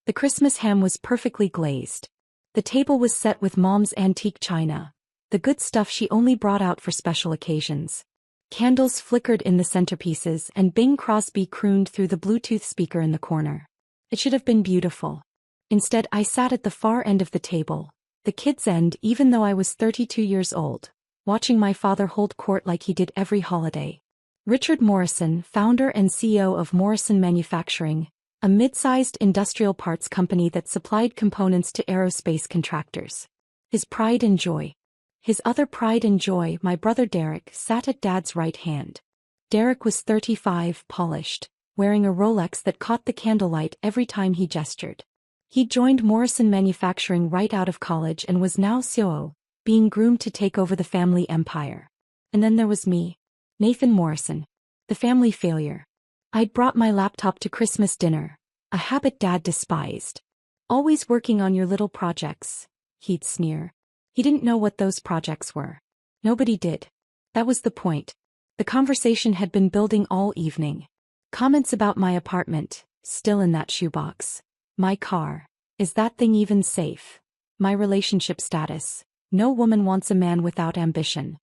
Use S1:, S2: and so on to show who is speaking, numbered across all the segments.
S1: The Christmas ham was perfectly glazed. The table was set with Mom's antique china, the good stuff she only brought out for special occasions. Candles flickered in the centerpieces and Bing Crosby crooned through the Bluetooth speaker in the corner. It should have been beautiful. Instead, I sat at the far end of the table, the kids' end, even though I was 32 years old, watching my father hold court like he did every holiday. Richard Morrison, founder and CEO of Morrison Manufacturing, a mid-sized industrial parts company that supplied components to aerospace contractors. His pride and joy. His other pride and joy, my brother Derek, sat at Dad's right hand. Derek was 35, polished, wearing a Rolex that caught the candlelight every time he gestured. He joined Morrison Manufacturing right out of college and was now COO, being groomed to take over the family empire. And then there was me, Nathan Morrison, the family failure. I'd brought my laptop to Christmas dinner, a habit Dad despised. Always working on your little projects, he'd sneer. He didn't know what those projects were. Nobody did. That was the point. The conversation had been building all evening. Comments about my apartment, still in that shoebox. My car, is that thing even safe? My relationship status, no woman wants a man without ambition.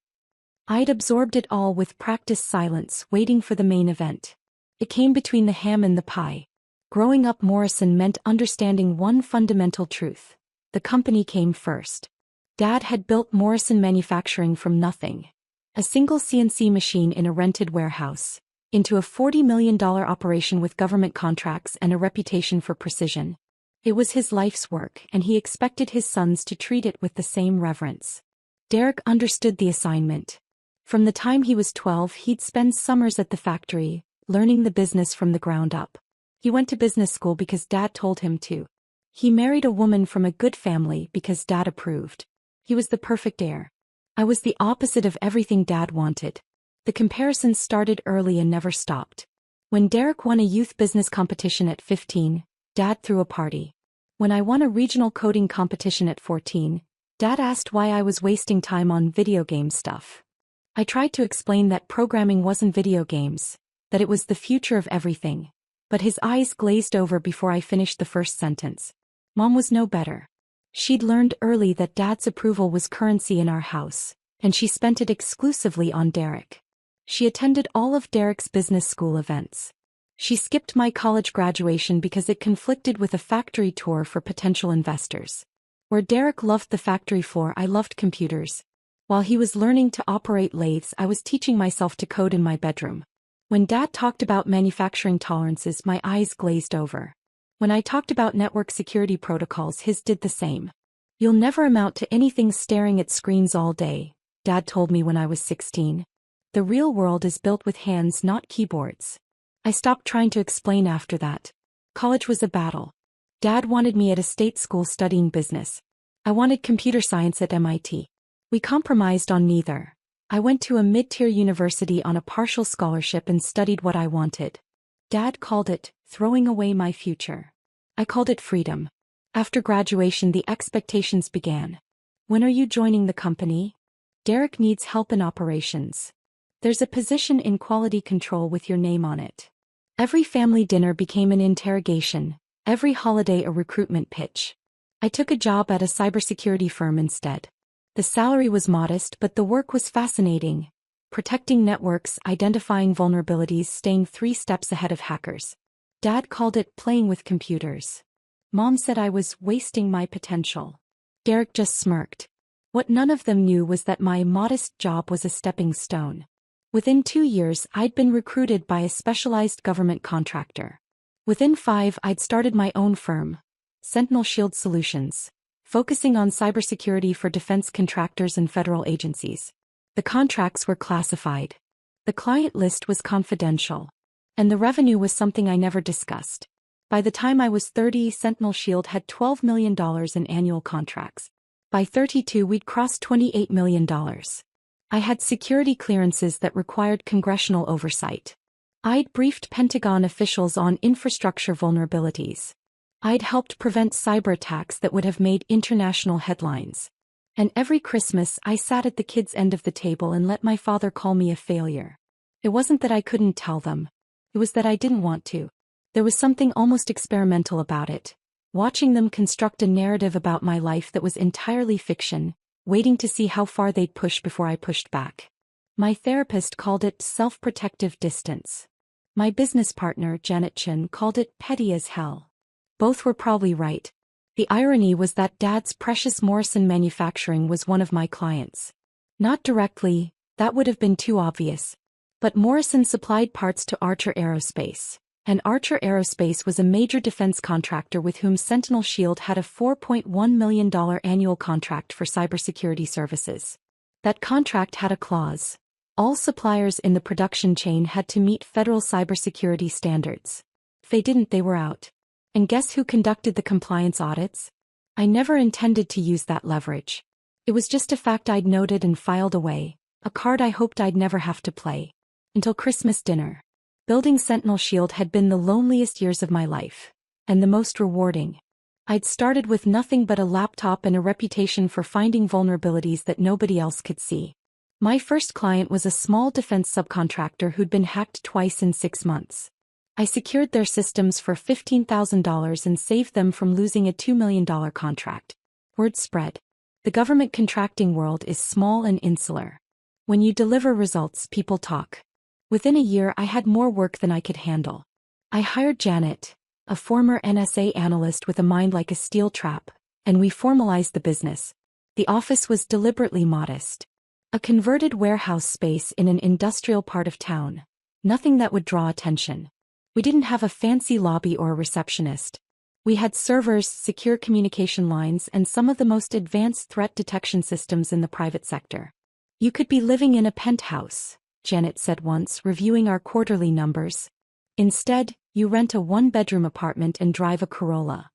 S1: I'd absorbed it all with practiced silence, waiting for the main event. It came between the ham and the pie. Growing up, Morrison meant understanding one fundamental truth. The company came first. Dad had built Morrison Manufacturing from nothing. A single CNC machine in a rented warehouse, into a $40 million operation with government contracts and a reputation for precision. It was his life's work, and he expected his sons to treat it with the same reverence. Derek understood the assignment. From the time he was 12, he'd spend summers at the factory, learning the business from the ground up. He went to business school because Dad told him to. He married a woman from a good family because Dad approved. He was the perfect heir. I was the opposite of everything Dad wanted. The comparisons started early and never stopped. When Derek won a youth business competition at 15, Dad threw a party. When I won a regional coding competition at 14, Dad asked why I was wasting time on video game stuff. I tried to explain that programming wasn't video games, that it was the future of everything, but his eyes glazed over before I finished the first sentence. Mom was no better. She'd learned early that Dad's approval was currency in our house, and she spent it exclusively on Derek. She attended all of Derek's business school events. She skipped my college graduation because it conflicted with a factory tour for potential investors. Where Derek loved the factory floor, I loved computers. While he was learning to operate lathes, I was teaching myself to code in my bedroom. When Dad talked about manufacturing tolerances, my eyes glazed over. When I talked about network security protocols, his did the same. You'll never amount to anything staring at screens all day, Dad told me when I was 16. The real world is built with hands, not keyboards. I stopped trying to explain after that. College was a battle. Dad wanted me at a state school studying business. I wanted computer science at MIT. We compromised on neither. I went to a mid-tier university on a partial scholarship and studied what I wanted. Dad called it throwing away my future. I called it freedom. After graduation, the expectations began. When are you joining the company? Derek needs help in operations. There's a position in quality control with your name on it. Every family dinner became an interrogation, every holiday a recruitment pitch. I took a job at a cybersecurity firm instead. The salary was modest, but the work was fascinating. Protecting networks, identifying vulnerabilities, staying 3 steps ahead of hackers. Dad called it playing with computers. Mom said I was wasting my potential. Derek just smirked. What none of them knew was that my modest job was a stepping stone. Within 2 years, I'd been recruited by a specialized government contractor. Within 5, I'd started my own firm, Sentinel Shield Solutions, focusing on cybersecurity for defense contractors and federal agencies. The contracts were classified. The client list was confidential. And the revenue was something I never discussed. By the time I was 30, Sentinel Shield had $12 million in annual contracts. By 32, we'd crossed $28 million. I had security clearances that required congressional oversight. I'd briefed Pentagon officials on infrastructure vulnerabilities. I'd helped prevent cyber attacks that would have made international headlines. And every Christmas, I sat at the kids' end of the table and let my father call me a failure. It wasn't that I couldn't tell them. It was that I didn't want to. There was something almost experimental about it. watching them construct a narrative about my life that was entirely fiction, waiting to see how far they'd push before I pushed back. My therapist called it self-protective distance. My business partner, Janet Chen, called it petty as hell. Both were probably right. The irony was that Dad's precious Morrison Manufacturing was one of my clients. Not directly, that would have been too obvious. But Morrison supplied parts to Archer Aerospace. And Archer Aerospace was a major defense contractor with whom Sentinel Shield had a $4.1 million annual contract for cybersecurity services. That contract had a clause. All suppliers in the production chain had to meet federal cybersecurity standards. If they didn't, they were out. And guess who conducted the compliance audits? I never intended to use that leverage. It was just a fact I'd noted and filed away, a card I hoped I'd never have to play. Until Christmas dinner. Building Sentinel Shield had been the loneliest years of my life. And the most rewarding. I'd started with nothing but a laptop and a reputation for finding vulnerabilities that nobody else could see. My first client was a small defense subcontractor who'd been hacked twice in 6 months. I secured their systems for $15,000 and saved them from losing a $2 million contract. Word spread. The government contracting world is small and insular. When you deliver results, people talk. Within a year, I had more work than I could handle. I hired Janet, a former NSA analyst with a mind like a steel trap, and we formalized the business. The office was deliberately modest. A converted warehouse space in an industrial part of town. Nothing that would draw attention. We didn't have a fancy lobby or a receptionist. We had servers, secure communication lines, and some of the most advanced threat detection systems in the private sector. You could be living in a penthouse, Janet said once, reviewing our quarterly numbers. Instead, you rent a one-bedroom apartment and drive a Corolla.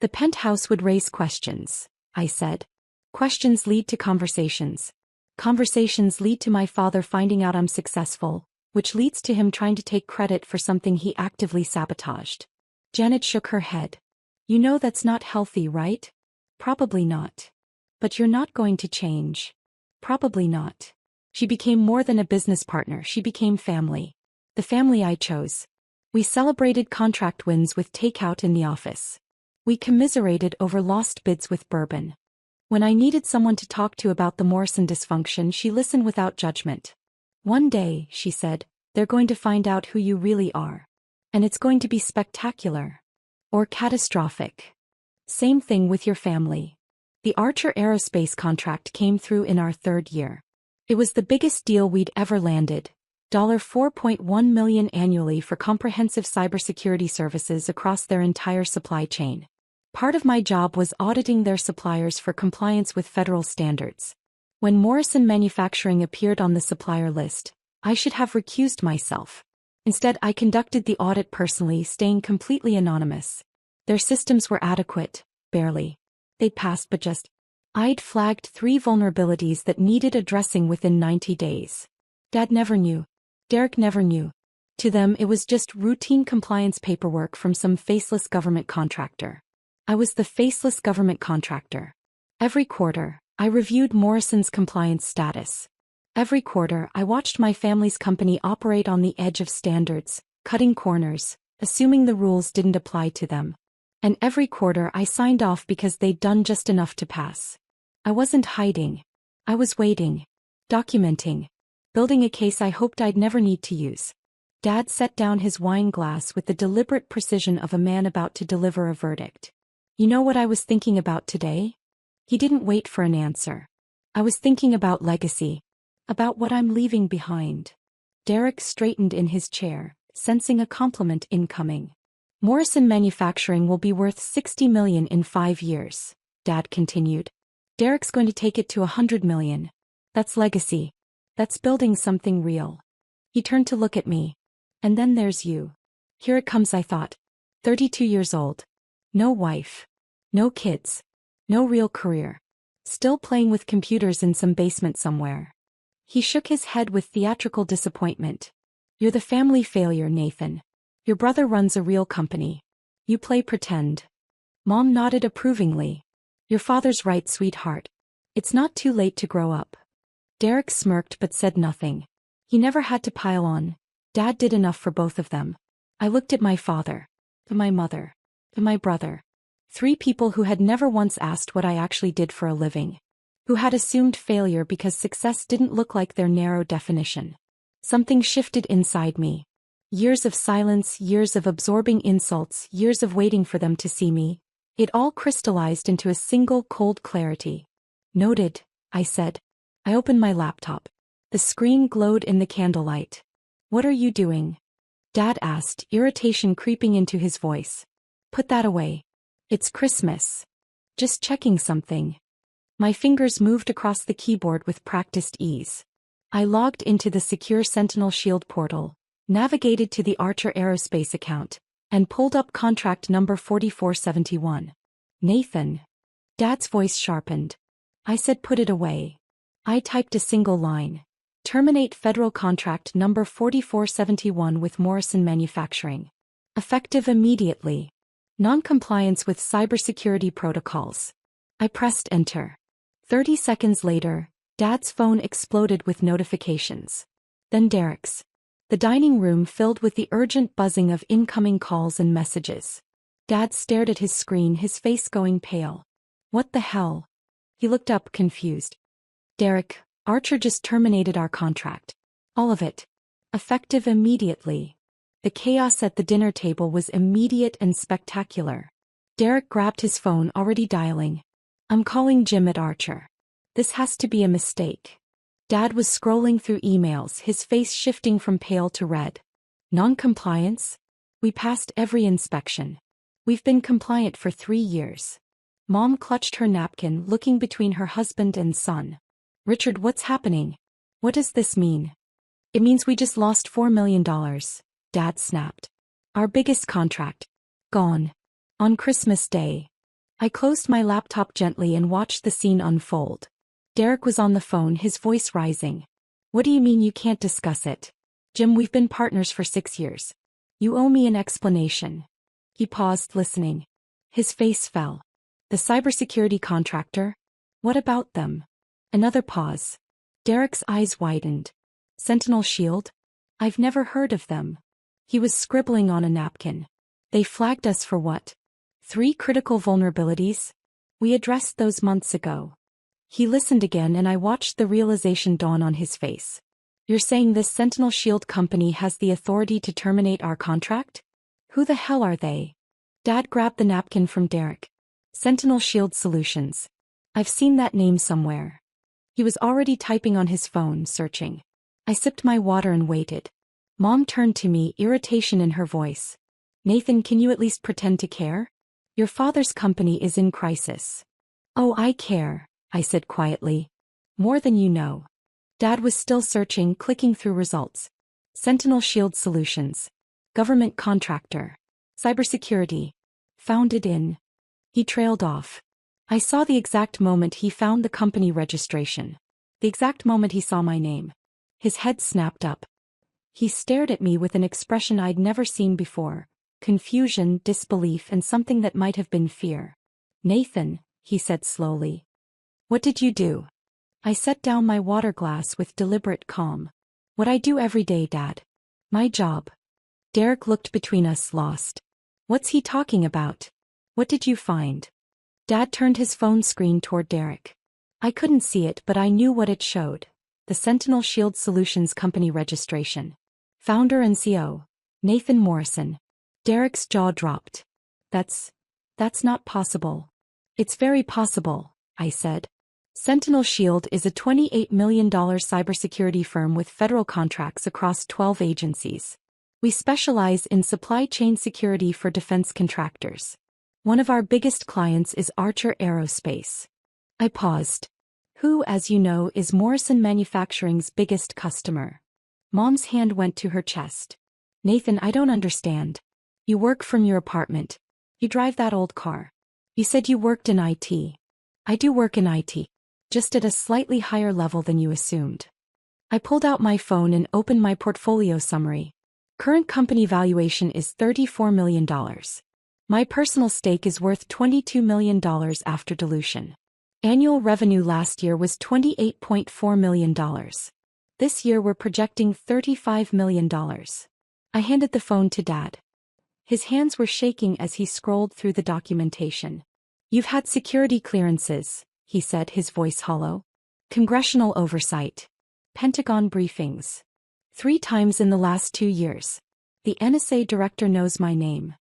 S1: The penthouse would raise questions, I said. Questions lead to conversations. Conversations lead to my father finding out I'm successful, which leads to him trying to take credit for something he actively sabotaged. Janet shook her head. You know that's not healthy, right? Probably not. But you're not going to change. Probably not. She became more than a business partner, she became family. The family I chose. We celebrated contract wins with takeout in the office. We commiserated over lost bids with bourbon. When I needed someone to talk to about the Morrison dysfunction, she listened without judgment. One day, she said, they're going to find out who you really are. And it's going to be spectacular. Or catastrophic. Same thing with your family. The Archer Aerospace contract came through in our 3rd year. It was the biggest deal we'd ever landed. $4.1 million annually for comprehensive cybersecurity services across their entire supply chain. Part of my job was auditing their suppliers for compliance with federal standards. When Morrison Manufacturing appeared on the supplier list, I should have recused myself. Instead, I conducted the audit personally, staying completely anonymous. Their systems were adequate, barely. They'd passed, but just. I'd flagged 3 vulnerabilities that needed addressing within 90 days. Dad never knew. Derek never knew. To them, it was just routine compliance paperwork from some faceless government contractor. I was the faceless government contractor. Every quarter, I reviewed Morrison's compliance status. Every quarter, I watched my family's company operate on the edge of standards, cutting corners, assuming the rules didn't apply to them. And every quarter, I signed off because they'd done just enough to pass. I wasn't hiding. I was waiting. Documenting. Building a case I hoped I'd never need to use. Dad set down his wine glass with the deliberate precision of a man about to deliver a verdict. You know what I was thinking about today? He didn't wait for an answer. I was thinking about legacy. About what I'm leaving behind. Derek straightened in his chair, sensing a compliment incoming. Morrison Manufacturing will be worth $60 million in 5 years, Dad continued. Derek's going to take it to $100 million. That's legacy. That's building something real. He turned to look at me. And then there's you. Here it comes, I thought. 32 years old. No wife. No kids. No real career. Still playing with computers in some basement somewhere. He shook his head with theatrical disappointment. You're the family failure, Nathan. Your brother runs a real company. You play pretend. Mom nodded approvingly. Your father's right, sweetheart. It's not too late to grow up. Derek smirked but said nothing. He never had to pile on. Dad did enough for both of them. I looked at my father. To my mother. To my brother. 3 people who had never once asked what I actually did for a living. Who had assumed failure because success didn't look like their narrow definition. Something shifted inside me. Years of silence, years of absorbing insults, years of waiting for them to see me. It all crystallized into a single cold clarity. Noted, I said. I opened my laptop. The screen glowed in the candlelight. What are you doing? Dad asked, irritation creeping into his voice. Put that away. It's Christmas. Just checking something. My fingers moved across the keyboard with practiced ease. I logged into the secure Sentinel Shield portal, navigated to the Archer Aerospace account, and pulled up contract number 4471. Nathan. Dad's voice sharpened. I said put it away. I typed a single line. Terminate federal contract number 4471 with Morrison Manufacturing. Effective immediately. Non-compliance with cybersecurity protocols. I pressed enter. 30 seconds later, Dad's phone exploded with notifications. Then Derek's. The dining room filled with the urgent buzzing of incoming calls and messages. Dad stared at his screen, his face going pale. What the hell? He looked up confused. Derek, Archer just terminated our contract. All of it. Effective immediately. The chaos at the dinner table was immediate and spectacular. Derek grabbed his phone, already dialing. I'm calling Jim at Archer. This has to be a mistake. Dad was scrolling through emails, his face shifting from pale to red. Non-compliance? We passed every inspection. We've been compliant for 3 years. Mom clutched her napkin, looking between her husband and son. Richard, what's happening? What does this mean? It means we just lost $4 million, Dad snapped. Our biggest contract. Gone. On Christmas Day. I closed my laptop gently and watched the scene unfold. Derek was on the phone, his voice rising. What do you mean you can't discuss it? Jim, we've been partners for 6 years. You owe me an explanation. He paused, listening. His face fell. The cybersecurity contractor? What about them? Another pause. Derek's eyes widened. Sentinel Shield? I've never heard of them. He was scribbling on a napkin. They flagged us for what? 3 critical vulnerabilities? We addressed those months ago. He listened again and I watched the realization dawn on his face. You're saying this Sentinel Shield company has the authority to terminate our contract? Who the hell are they? Dad grabbed the napkin from Derek. Sentinel Shield Solutions. I've seen that name somewhere. He was already typing on his phone, searching. I sipped my water and waited. Mom turned to me, irritation in her voice. Nathan, can you at least pretend to care? Your father's company is in crisis. Oh, I care, I said quietly. More than you know. Dad was still searching, clicking through results. Sentinel Shield Solutions. Government contractor. Cybersecurity. Founded in. He trailed off. I saw the exact moment he found the company registration. The exact moment he saw my name. His head snapped up. He stared at me with an expression I'd never seen before. Confusion, disbelief, and something that might have been fear. Nathan, he said slowly. What did you do? I set down my water glass with deliberate calm. What I do every day, Dad. My job. Derek looked between us, lost. What's he talking about? What did you find? Dad turned his phone screen toward Derek. I couldn't see it, but I knew what it showed. The Sentinel Shield Solutions Company registration. Founder and CEO. Nathan Morrison. Derek's jaw dropped. That's not possible. It's very possible, I said. Sentinel Shield is a $28 million cybersecurity firm with federal contracts across 12 agencies. We specialize in supply chain security for defense contractors. One of our biggest clients is Archer Aerospace. I paused. Who, as you know, is Morrison Manufacturing's biggest customer? Mom's hand went to her chest. Nathan, I don't understand. You work from your apartment. You drive that old car. You said you worked in IT. I do work in IT. Just at a slightly higher level than you assumed. I pulled out my phone and opened my portfolio summary. Current company valuation is $34 million. My personal stake is worth $22 million after dilution. Annual revenue last year was $28.4 million. This year we're projecting $35 million. I handed the phone to Dad. His hands were shaking as he scrolled through the documentation. You've had security clearances, he said, his voice hollow. Congressional oversight. Pentagon briefings. 3 times in the last 2 years. The NSA director knows my name.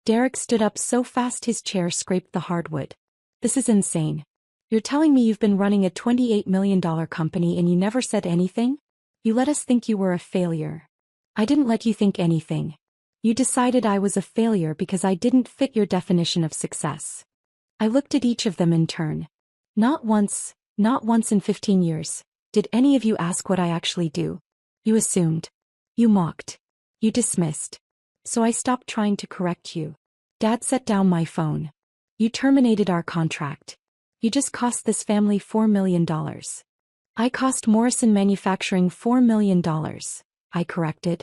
S1: Derek stood up so fast his chair scraped the hardwood. This is insane. You're telling me you've been running a $28 million company and you never said anything? You let us think you were a failure. I didn't let you think anything. You decided I was a failure because I didn't fit your definition of success. I looked at each of them in turn. Not once in 15 years, did any of you ask what I actually do. You assumed. You mocked. You dismissed. So I stopped trying to correct you. Dad set down my phone. You terminated our contract. You just cost this family $4 million. I cost Morrison Manufacturing $4 million, I corrected.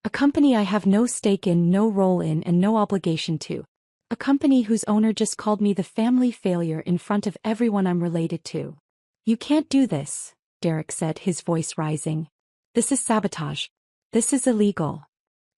S1: A company I have no stake in, no role in, and no obligation to. A company whose owner just called me the family failure in front of everyone I'm related to. You can't do this, Derek said, his voice rising. This is sabotage. This is illegal.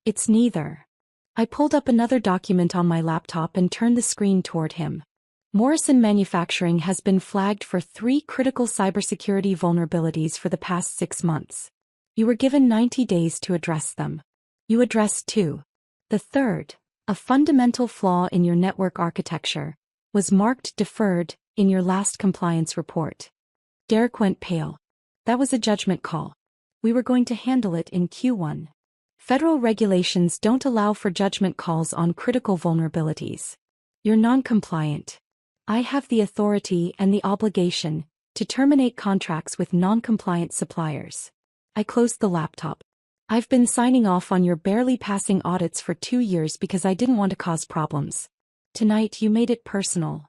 S1: It's neither. I pulled up another document on my laptop and turned the screen toward him. Morrison Manufacturing has been flagged for 3 critical cybersecurity vulnerabilities for the past 6 months. You were given 90 days to address them. You addressed 2. The third, a fundamental flaw in your network architecture, was marked deferred in your last compliance report. Derek went pale. That was a judgment call. We were going to handle it in Q1. Federal regulations don't allow for judgment calls on critical vulnerabilities. You're non-compliant. I have the authority and the obligation to terminate contracts with non-compliant suppliers. I closed the laptop. I've been signing off on your barely passing audits for 2 years because I didn't want to cause problems. Tonight you made it personal.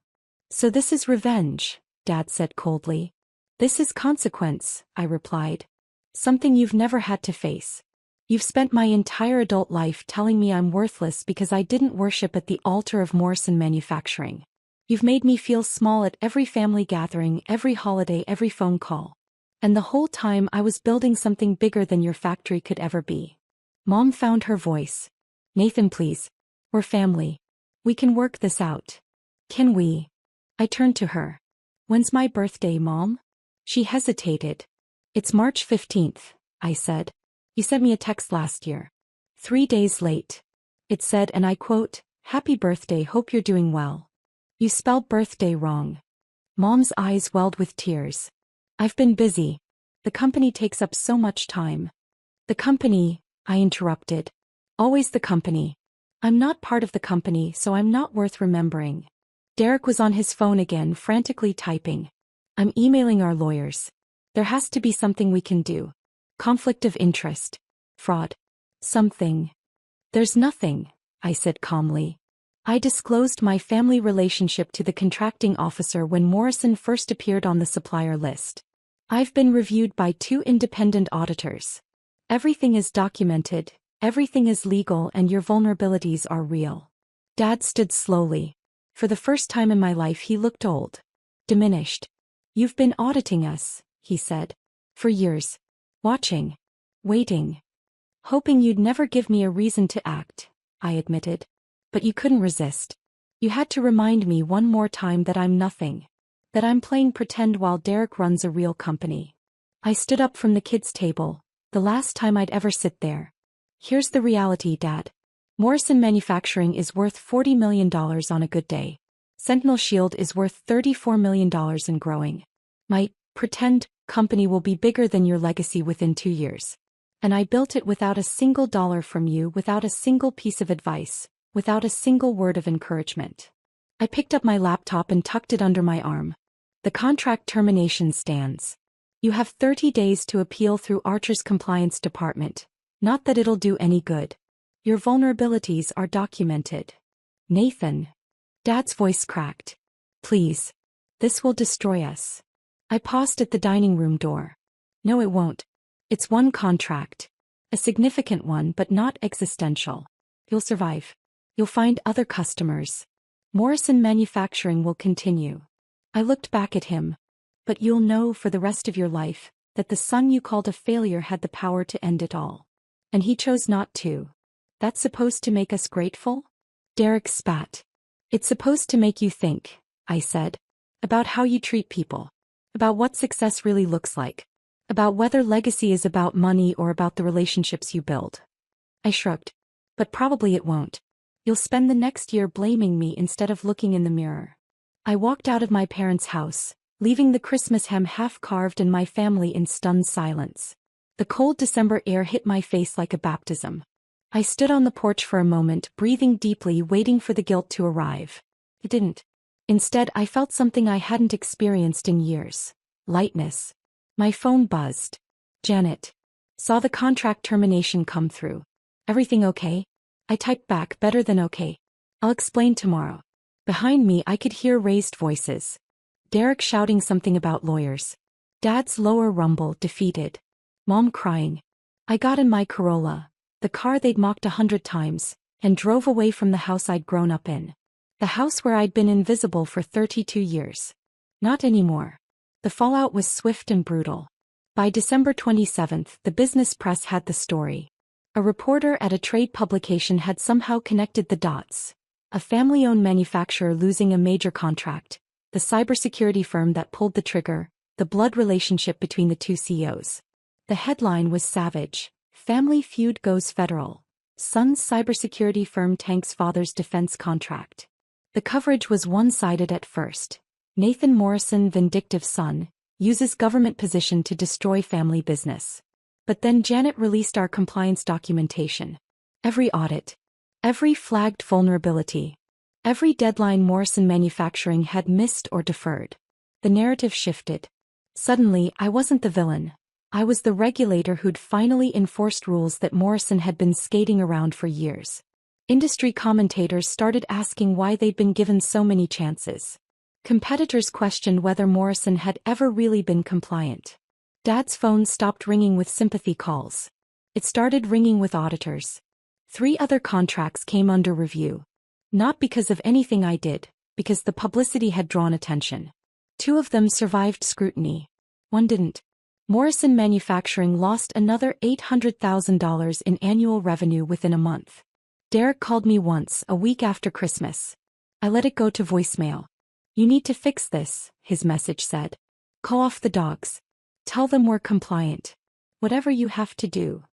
S1: So this is revenge, Dad said coldly. This is consequence, I replied. Something you've never had to face. You've spent my entire adult life telling me I'm worthless because I didn't worship at the altar of Morrison Manufacturing. You've made me feel small at every family gathering, every holiday, every phone call. And the whole time I was building something bigger than your factory could ever be. Mom found her voice. Nathan, please. We're family. We can work this out. Can we? I turned to her. When's my birthday, Mom? She hesitated. It's March 15th, I said. You sent me a text last year. 3 days late. It said, and I quote, Happy birthday, hope you're doing well. You spelled birthday wrong. Mom's eyes welled with tears. I've been busy. The company takes up so much time. The company, I interrupted. Always the company. I'm not part of the company, so I'm not worth remembering. Derek was on his phone again, frantically typing. I'm emailing our lawyers. There has to be something we can do. Conflict of interest. Fraud. Something. There's nothing, I said calmly. I disclosed my family relationship to the contracting officer when Morrison first appeared on the supplier list. I've been reviewed by 2 independent auditors. Everything is documented, everything is legal, and your vulnerabilities are real. Dad stood slowly. For the first time in my life he looked old. Diminished. You've been auditing us, he said. For years. Watching. Waiting. Hoping you'd never give me a reason to act, I admitted. But you couldn't resist. You had to remind me one more time that I'm nothing. That I'm playing pretend while Derek runs a real company. I stood up from the kids' table, the last time I'd ever sit there. Here's the reality, Dad. Morrison Manufacturing is worth $40 million on a good day. Sentinel Shield is worth $34 million and growing. My pretend company will be bigger than your legacy within 2 years. And I built it without a single dollar from you, without a single piece of advice, without a single word of encouragement. I picked up my laptop and tucked it under my arm. The contract termination stands. You have 30 days to appeal through Archer's compliance department. Not that it'll do any good. Your vulnerabilities are documented. Nathan. Dad's voice cracked. Please. This will destroy us. I paused at the dining room door. No, it won't. It's one contract. A significant one, but not existential. You'll survive. You'll find other customers. Morrison Manufacturing will continue. I looked back at him. But you'll know for the rest of your life that the son you called a failure had the power to end it all. And he chose not to. That's supposed to make us grateful? Derek spat. It's supposed to make you think, I said. About how you treat people. About what success really looks like. About whether legacy is about money or about the relationships you build. I shrugged. But probably it won't. You'll spend the next year blaming me instead of looking in the mirror. I walked out of my parents' house, leaving the Christmas ham half-carved and my family in stunned silence. The cold December air hit my face like a baptism. I stood on the porch for a moment, breathing deeply, waiting for the guilt to arrive. It didn't. Instead, I felt something I hadn't experienced in years. Lightness. My phone buzzed. Janet. Saw the contract termination come through. Everything okay? I typed back, better than okay. I'll explain tomorrow. Behind me I could hear raised voices. Derek shouting something about lawyers. Dad's lower rumble, defeated. Mom crying. I got in my Corolla, the car they'd mocked 100 times, and drove away from the house I'd grown up in. The house where I'd been invisible for 32 years. Not anymore. The fallout was swift and brutal. By December 27th, the business press had the story. A reporter at a trade publication had somehow connected the dots. A family-owned manufacturer losing a major contract, the cybersecurity firm that pulled the trigger, the blood relationship between the two CEOs. The headline was savage. Family feud goes federal. Son's cybersecurity firm tanks father's defense contract. The coverage was one-sided at first. Nathan Morrison, vindictive son, uses government position to destroy family business. But then Janet released our compliance documentation. Every audit. Every flagged vulnerability. Every deadline Morrison Manufacturing had missed or deferred. The narrative shifted. Suddenly, I wasn't the villain. I was the regulator who'd finally enforced rules that Morrison had been skating around for years. Industry commentators started asking why they'd been given so many chances. Competitors questioned whether Morrison had ever really been compliant. Dad's phone stopped ringing with sympathy calls. It started ringing with auditors. 3 other contracts came under review. Not because of anything I did, because the publicity had drawn attention. 2 of them survived scrutiny. 1 didn't. Morrison Manufacturing lost another $800,000 in annual revenue within a month. Derek called me once, a week after Christmas. I let it go to voicemail. You need to fix this, his message said. Call off the dogs. Tell them we're compliant. Whatever you have to do.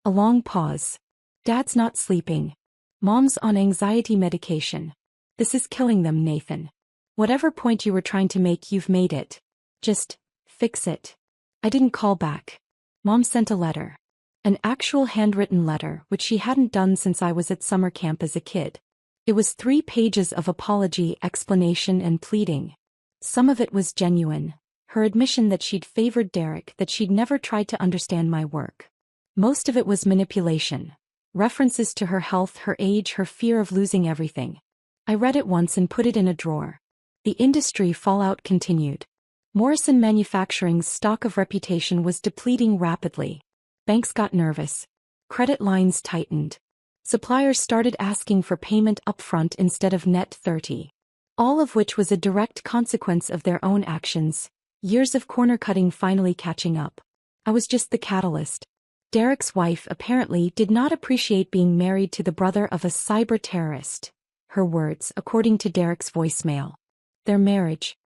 S1: A long pause. Dad's not sleeping. Mom's on anxiety medication. This is killing them, Nathan. Whatever point you were trying to make, you've made it. Just fix it. I didn't call back. Mom sent a letter. An actual handwritten letter, which she hadn't done since I was at summer camp as a kid. It was 3 pages of apology, explanation, and pleading. Some of it was genuine. Her admission that she'd favored Derek, that she'd never tried to understand my work. Most of it was manipulation. References to her health, her age, her fear of losing everything. I read it once and put it in a drawer. The industry fallout continued. Morrison Manufacturing's stock of reputation was depleting rapidly. Banks got nervous. Credit lines tightened. Suppliers started asking for payment upfront instead of net 30. All of which was a direct consequence of their own actions. Years of corner-cutting finally catching up. I was just the catalyst. Derek's wife apparently did not appreciate being married to the brother of a cyber terrorist. Her words, according to Derek's voicemail. Their marriage,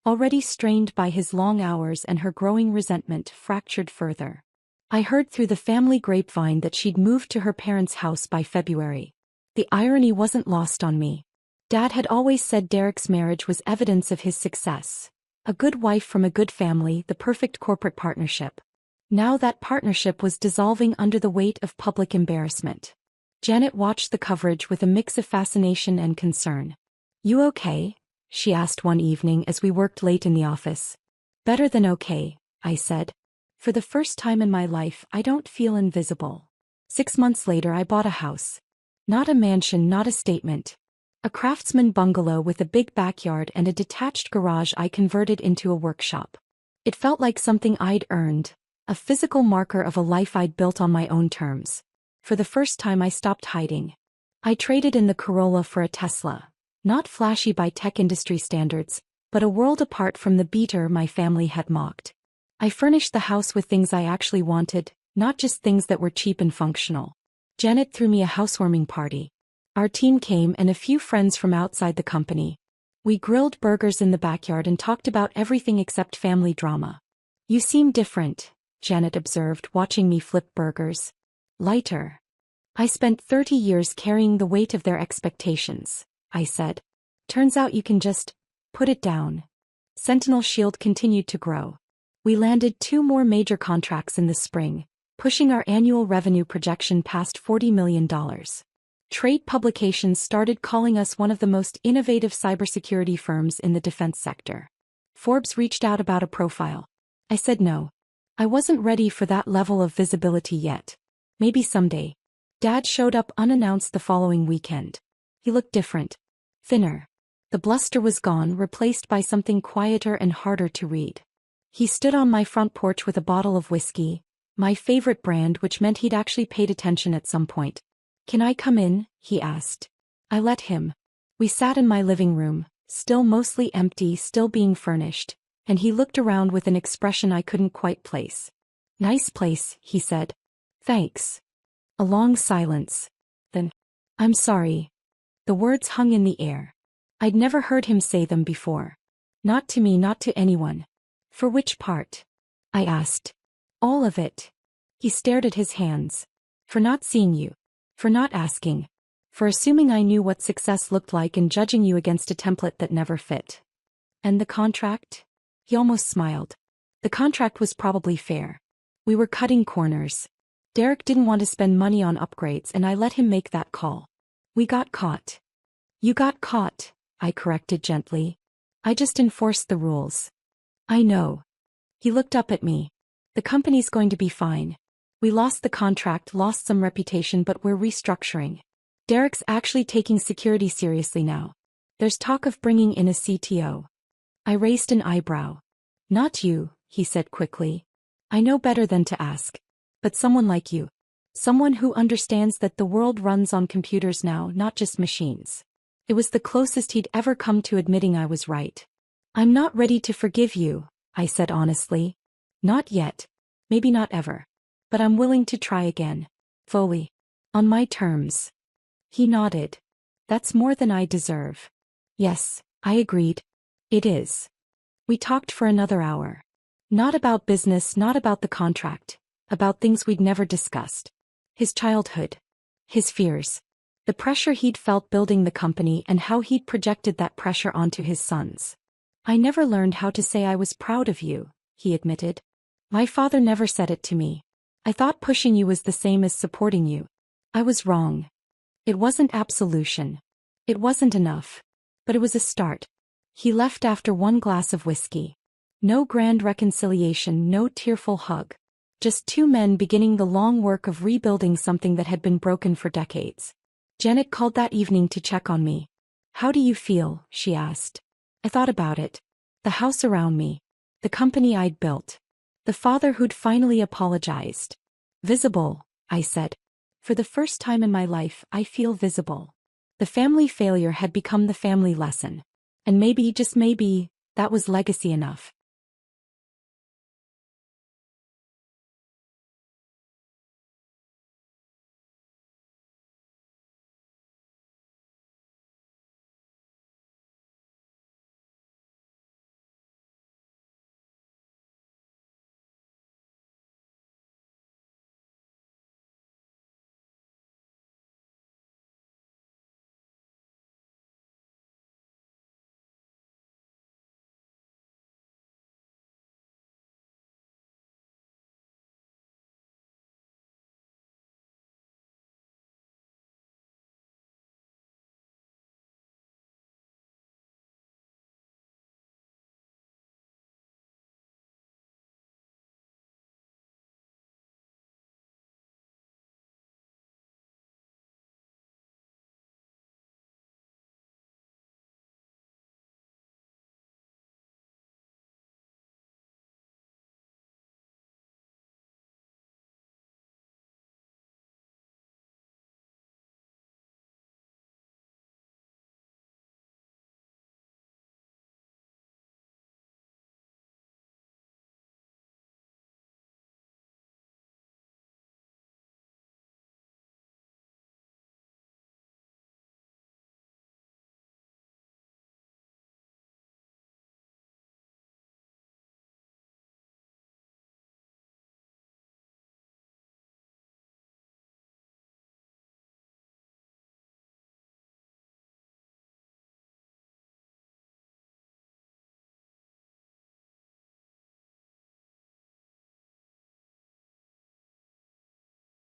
S1: already strained by his long hours and her growing resentment, fractured further. I heard through the family grapevine that she'd moved to her parents' house by February. The irony wasn't lost on me. Dad had always said Derek's marriage was evidence of his success. A good wife from a good family, the perfect corporate partnership. Now that partnership was dissolving under the weight of public embarrassment. Janet watched the coverage with a mix of fascination and concern. You okay? She asked one evening as we worked late in the office. Better than okay, I said. For the first time in my life, I don't feel invisible. 6 months later, I bought a house. Not a mansion, not a statement. A craftsman bungalow with a big backyard and a detached garage I converted into a workshop. It felt like something I'd earned, a physical marker of a life I'd built on my own terms. For the first time I stopped hiding. I traded in the Corolla for a Tesla, not flashy by tech industry standards, but a world apart from the beater my family had mocked. I furnished the house with things I actually wanted, not just things that were cheap and functional. Janet threw me a housewarming party. Our team came and a few friends from outside the company. We grilled burgers in the backyard and talked about everything except family drama. You seem different, Janet observed, watching me flip burgers. Lighter. I spent 30 years carrying the weight of their expectations, I said. Turns out you can just put it down. Sentinel Shield continued to grow. We landed 2 more major contracts in the spring, pushing our annual revenue projection past $40 million. Trade publications started calling us one of the most innovative cybersecurity firms in the defense sector. Forbes reached out about a profile. I said no. I wasn't ready for that level of visibility yet. Maybe someday. Dad showed up unannounced the following weekend. He looked different. Thinner. The bluster was gone, replaced by something quieter and harder to read. He stood on my front porch with a bottle of whiskey, my favorite brand, which meant he'd actually paid attention at some point. Can I come in? He asked. I let him. We sat in my living room, still mostly empty, still being furnished, and he looked around with an expression I couldn't quite place. Nice place, he said. Thanks. A long silence. Then, I'm sorry. The words hung in the air. I'd never heard him say them before. Not to me, not to anyone. For which part? I asked. All of it. He stared at his hands. For not seeing you. For not asking. For assuming I knew what success looked like and judging you against a template that never fit. And the contract? He almost smiled. The contract was probably fair. We were cutting corners. Derek didn't want to spend money on upgrades and I let him make that call. We got caught. You got caught, I corrected gently. I just enforced the rules. I know. He looked up at me. The company's going to be fine. We lost the contract, lost some reputation, but we're restructuring. Derek's actually taking security seriously now. There's talk of bringing in a CTO. I raised an eyebrow. Not you, he said quickly. I know better than to ask. But someone like you. Someone who understands that the world runs on computers now, not just machines. It was the closest he'd ever come to admitting I was right. I'm not ready to forgive you, I said honestly. Not yet. Maybe not ever. But I'm willing to try again. Fully. On my terms. He nodded. That's more than I deserve. Yes, I agreed. It is. We talked for another hour. Not about business, not about the contract. About things we'd never discussed. His childhood. His fears. The pressure he'd felt building the company and how he'd projected that pressure onto his sons. I never learned how to say I was proud of you, he admitted. My father never said it to me. I thought pushing you was the same as supporting you. I was wrong. It wasn't absolution. It wasn't enough. But it was a start. He left after 1 glass of whiskey. No grand reconciliation, no tearful hug. Just 2 men beginning the long work of rebuilding something that had been broken for decades. Janet called that evening to check on me. How do you feel? She asked. I thought about it. The house around me. The company I'd built. The father who'd finally apologized. Visible, I said. For the first time in my life, I feel visible. The family failure had become the family lesson. And maybe, just maybe, that was legacy enough.